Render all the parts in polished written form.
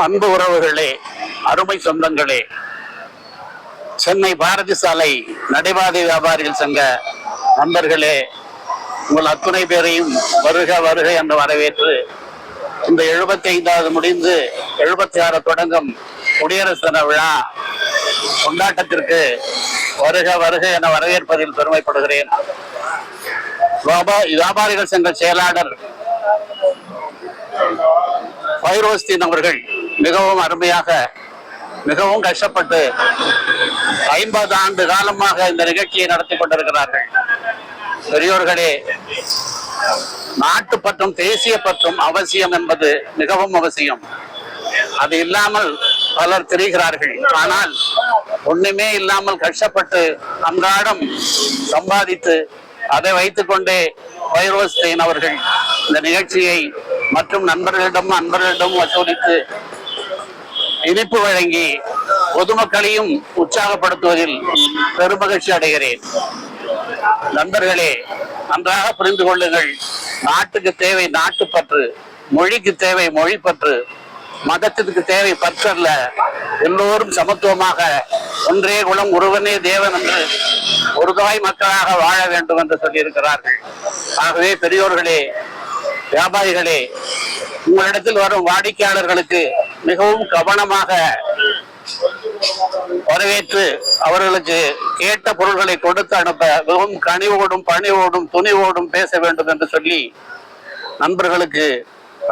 அன்பு உறவுகளே, அருமை சொந்தங்களே, சென்னை பாரதி சாலை நடைபாதை வியாபாரிகள் சங்க நண்பர்களே, உங்கள் அத்துணை பேரையும் வருக வருக என்று வரவேற்று இந்த 75வது முடிந்து 76 தொடங்கும் குடியரசு தின விழா கொண்டாட்டத்திற்கு வருக வருக என வரவேற்பதில் பெருமைப்படுகிறேன். வியாபாரிகள் சங்க செயலாளர் பைரோஸ்தீன் அவர்கள் மிகவும் அருமையாக, மிகவும் கஷ்டப்பட்டு 50 ஆண்டு காலமாக இந்த நிகழ்ச்சியை நடத்தி கொண்டிருக்கிறார்கள். பெரியோர்களே, நாட்டு பற்றும் தேசிய பற்றும் அவசியம் என்பது மிகவும் அவசியம். அது இல்லாமல் பலர் தெரிகிறார்கள். ஆனால் ஒண்ணுமே இல்லாமல் கஷ்டப்பட்டு அன்றாடம் சம்பாதித்து அதை வைத்துக் கொண்டே பைரோஸ்தீன் அவர்கள் இந்த நிகழ்ச்சியை மற்றும் நண்பர்களிடம் வசூலித்து இனிப்பு வழங்கி பொதுமக்களையும் உற்சாகப்படுத்துவதில் பெருமகிழ்ச்சி அடைகிறேன். நண்பர்களே, நன்றாக புரிந்து கொள்ளுங்கள். நாட்டுக்கு தேவை நாட்டுப்பற்று, மொழிக்கு தேவை மொழிப்பற்று, மதத்திற்கு தேவை பற்றல்ல. எல்லோரும் சமத்துவமாக ஒன்றே குலம் ஒருவனே தேவன் என்று ஒரு தாய் மக்களாக வாழ வேண்டும் என்று சொல்லியிருக்கிறார்கள். ஆகவே பெரியோர்களே, வியாபாரிகளே, உங்களிடத்தில் வரும் வாடிக்கையாளர்களுக்கு மிகவும் கவனமாக வரவேற்று அவர்களுக்கு கேட்ட பொருள்களை கொடுத்து அனுப்ப மிகவும் கனிவோடும் பணிவோடும் துணிவோடும் பேச வேண்டும் என்று சொல்லி நண்பர்களுக்கு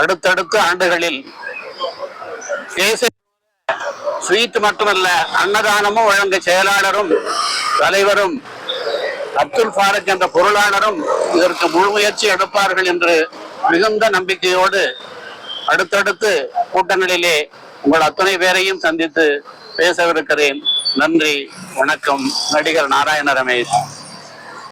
அடுத்தடுத்த ஆண்டுகளில் ஸ்வீட் மட்டுமல்ல, அன்னதானமும் வழங்க செயலாளரும் தலைவரும் அப்துல் ஃபாரூக் என்ற பொருளாளரும் இதற்கு முழு முயற்சி எடுப்பார்கள் என்று மிகுந்த நம்பிக்கையோடு அடுத்தடுத்து கூட்டங்களிலே உங்கள் அத்தனை பேரையும் சந்தித்து பேசவிருக்கிறேன். நன்றி, வணக்கம். நடிகர் நாராயண ரமேஷ்.